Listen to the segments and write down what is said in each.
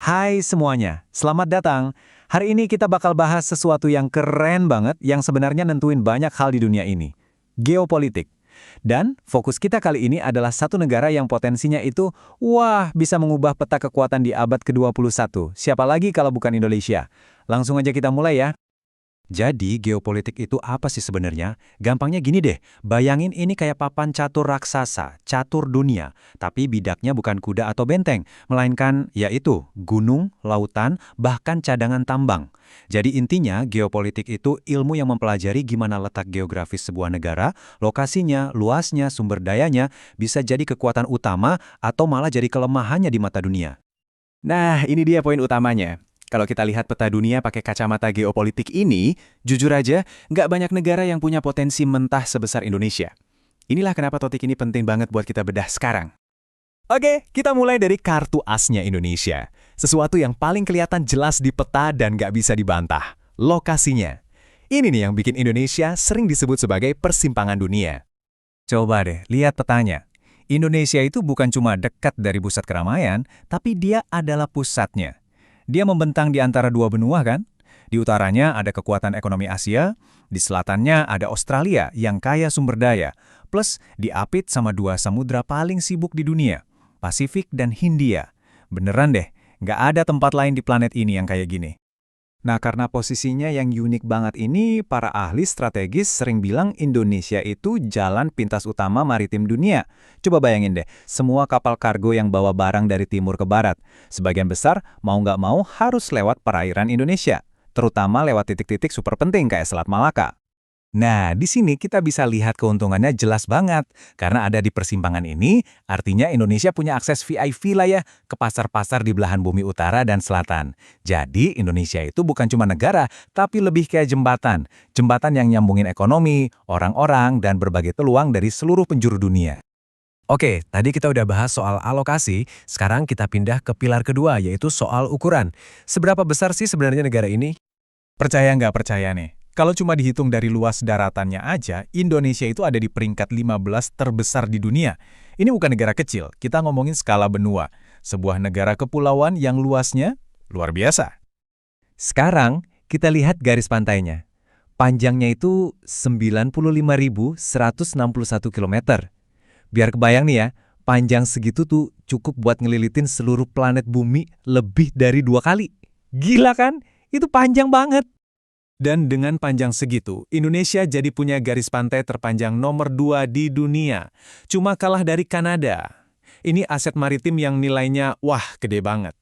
Hai semuanya, selamat datang. Hari ini kita bakal bahas sesuatu yang keren banget yang sebenarnya nentuin banyak hal di dunia ini. Geopolitik. Dan fokus kita kali ini adalah satu negara yang potensinya itu, wah, bisa mengubah peta kekuatan di abad ke-21. Siapa lagi kalau bukan Indonesia? Langsung aja kita mulai ya. Jadi, geopolitik itu apa sih sebenarnya? Gampangnya gini deh, bayangin ini kayak papan catur raksasa, catur dunia. Tapi bidaknya bukan kuda atau benteng, melainkan yaitu gunung, lautan, bahkan cadangan tambang. Jadi intinya, geopolitik itu ilmu yang mempelajari gimana letak geografis sebuah negara, lokasinya, luasnya, sumber dayanya, bisa jadi kekuatan utama atau malah jadi kelemahannya di mata dunia. Nah, ini dia poin utamanya. Kalau kita lihat peta dunia pakai kacamata geopolitik ini, jujur aja, nggak banyak negara yang punya potensi mentah sebesar Indonesia. Inilah kenapa topik ini penting banget buat kita bedah sekarang. Oke, kita mulai dari kartu asnya Indonesia. Sesuatu yang paling kelihatan jelas di peta dan nggak bisa dibantah. Lokasinya. Ini nih yang bikin Indonesia sering disebut sebagai persimpangan dunia. Coba deh, lihat petanya. Indonesia itu bukan cuma dekat dari pusat keramaian, tapi dia adalah pusatnya. Dia membentang di antara dua benua kan? Di utaranya ada kekuatan ekonomi Asia, di selatannya ada Australia yang kaya sumber daya, plus diapit sama dua samudra paling sibuk di dunia, Pasifik dan Hindia. Beneran deh, nggak ada tempat lain di planet ini yang kayak gini. Nah, karena posisinya yang unik banget ini, para ahli strategis sering bilang Indonesia itu jalan pintas utama maritim dunia. Coba bayangin deh, semua kapal kargo yang bawa barang dari timur ke barat, sebagian besar mau nggak mau harus lewat perairan Indonesia, terutama lewat titik-titik super penting kayak Selat Malaka. Nah, di sini kita bisa lihat keuntungannya jelas banget. Karena ada di persimpangan ini, artinya Indonesia punya akses VIP lah ya ke pasar-pasar di belahan bumi utara dan selatan. Jadi, Indonesia itu bukan cuma negara, tapi lebih kayak jembatan. Jembatan yang nyambungin ekonomi, orang-orang, dan berbagai peluang dari seluruh penjuru dunia. Oke, tadi kita udah bahas soal alokasi, sekarang kita pindah ke pilar kedua, yaitu soal ukuran. Seberapa besar sih sebenarnya negara ini? Percaya nggak percaya nih? Kalau cuma dihitung dari luas daratannya aja, Indonesia itu ada di peringkat 15 terbesar di dunia. Ini bukan negara kecil, kita ngomongin skala benua. Sebuah negara kepulauan yang luasnya luar biasa. Sekarang, kita lihat garis pantainya. Panjangnya itu 95.161 km. Biar kebayang nih ya, panjang segitu tuh cukup buat ngelilitin seluruh planet bumi lebih dari 2 kali. Gila kan? Itu panjang banget. Dan dengan panjang segitu, Indonesia jadi punya garis pantai terpanjang nomor 2 di dunia. Cuma kalah dari Kanada. Ini aset maritim yang nilainya, wah, gede banget.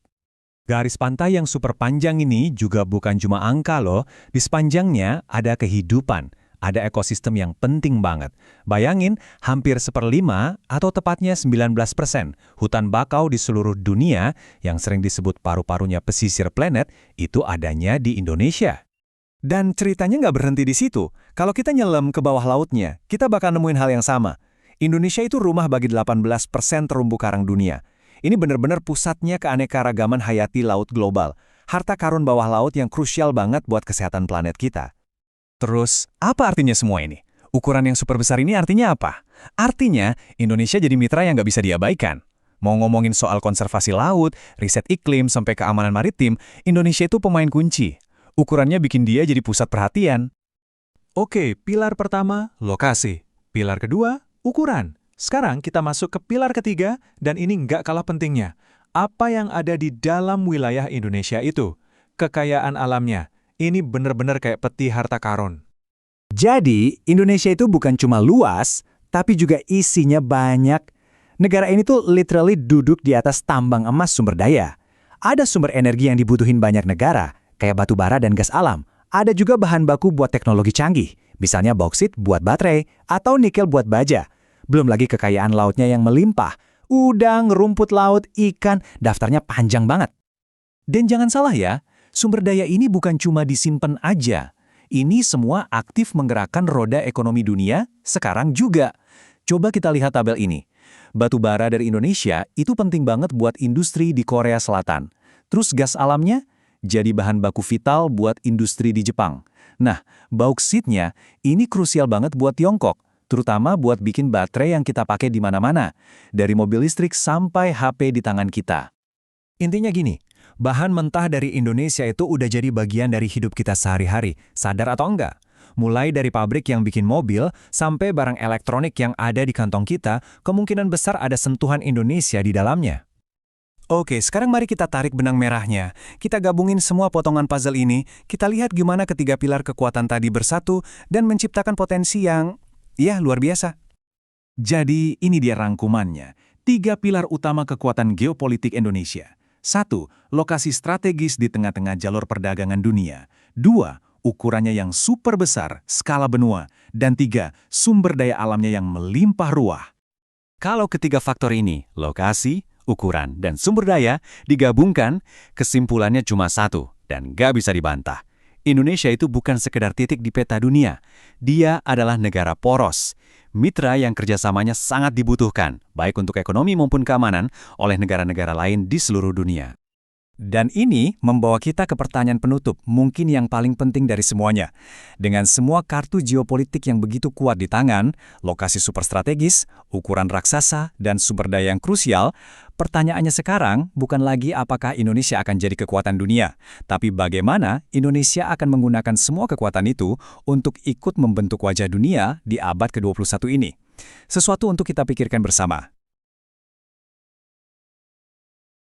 Garis pantai yang super panjang ini juga bukan cuma angka loh. Di sepanjangnya ada kehidupan, ada ekosistem yang penting banget. Bayangin, hampir 1/5 atau tepatnya 19% hutan bakau di seluruh dunia yang sering disebut paru-parunya pesisir planet itu adanya di Indonesia. Dan ceritanya nggak berhenti di situ. Kalau kita nyelam ke bawah lautnya, kita bakal nemuin hal yang sama. Indonesia itu rumah bagi 18% terumbu karang dunia. Ini benar-benar pusatnya keanekaragaman hayati laut global. Harta karun bawah laut yang krusial banget buat kesehatan planet kita. Terus, apa artinya semua ini? Ukuran yang super besar ini artinya apa? Artinya, Indonesia jadi mitra yang nggak bisa diabaikan. Mau ngomongin soal konservasi laut, riset iklim, sampai keamanan maritim, Indonesia itu pemain kunci. Ukurannya bikin dia jadi pusat perhatian. Oke, pilar pertama, lokasi. Pilar kedua, ukuran. Sekarang kita masuk ke pilar ketiga, dan ini nggak kalah pentingnya. Apa yang ada di dalam wilayah Indonesia itu? Kekayaan alamnya. Ini benar-benar kayak peti harta karun. Jadi, Indonesia itu bukan cuma luas, tapi juga isinya banyak. Negara ini tuh literally duduk di atas tambang emas sumber daya. Ada sumber energi yang dibutuhin banyak negara, kayak batu bara dan gas alam. Ada juga bahan baku buat teknologi canggih, misalnya bauksit buat baterai atau nikel buat baja. Belum lagi kekayaan lautnya yang melimpah. Udang, rumput laut, ikan, daftarnya panjang banget. Dan jangan salah ya, sumber daya ini bukan cuma disimpan aja. Ini semua aktif menggerakkan roda ekonomi dunia sekarang juga. Coba kita lihat tabel ini. Batu bara dari Indonesia itu penting banget buat industri di Korea Selatan. Terus gas alamnya jadi bahan baku vital buat industri di Jepang. Nah, bauksitnya ini krusial banget buat Tiongkok, terutama buat bikin baterai yang kita pakai di mana-mana, dari mobil listrik sampai HP di tangan kita. Intinya gini, Bahan mentah dari Indonesia itu udah jadi bagian dari hidup kita sehari-hari, sadar atau enggak? Mulai dari pabrik yang bikin mobil, sampai barang elektronik yang ada di kantong kita, kemungkinan besar ada sentuhan Indonesia di dalamnya. Oke, sekarang mari kita tarik benang merahnya. Kita gabungin semua potongan puzzle ini, kita lihat gimana ketiga pilar kekuatan tadi bersatu dan menciptakan potensi yang, ya, luar biasa. Jadi, ini dia rangkumannya. 3 pilar utama kekuatan geopolitik Indonesia. 1. Lokasi strategis di tengah-tengah jalur perdagangan dunia. 2. Ukurannya yang super besar, skala benua. Dan 3. Sumber daya alamnya yang melimpah ruah. Kalau ketiga faktor ini, lokasi, ukuran, dan sumber daya, digabungkan, kesimpulannya cuma satu, dan gak bisa dibantah. Indonesia itu bukan sekedar titik di peta dunia. Dia adalah negara poros. Mitra yang kerjasamanya sangat dibutuhkan, baik untuk ekonomi maupun keamanan, oleh negara-negara lain di seluruh dunia. Dan ini membawa kita ke pertanyaan penutup, mungkin yang paling penting dari semuanya. Dengan semua kartu geopolitik yang begitu kuat di tangan, lokasi super strategis, ukuran raksasa, dan sumber daya yang krusial, pertanyaannya sekarang bukan lagi apakah Indonesia akan jadi kekuatan dunia, tapi bagaimana Indonesia akan menggunakan semua kekuatan itu untuk ikut membentuk wajah dunia di abad ke-21 ini. Sesuatu untuk kita pikirkan bersama.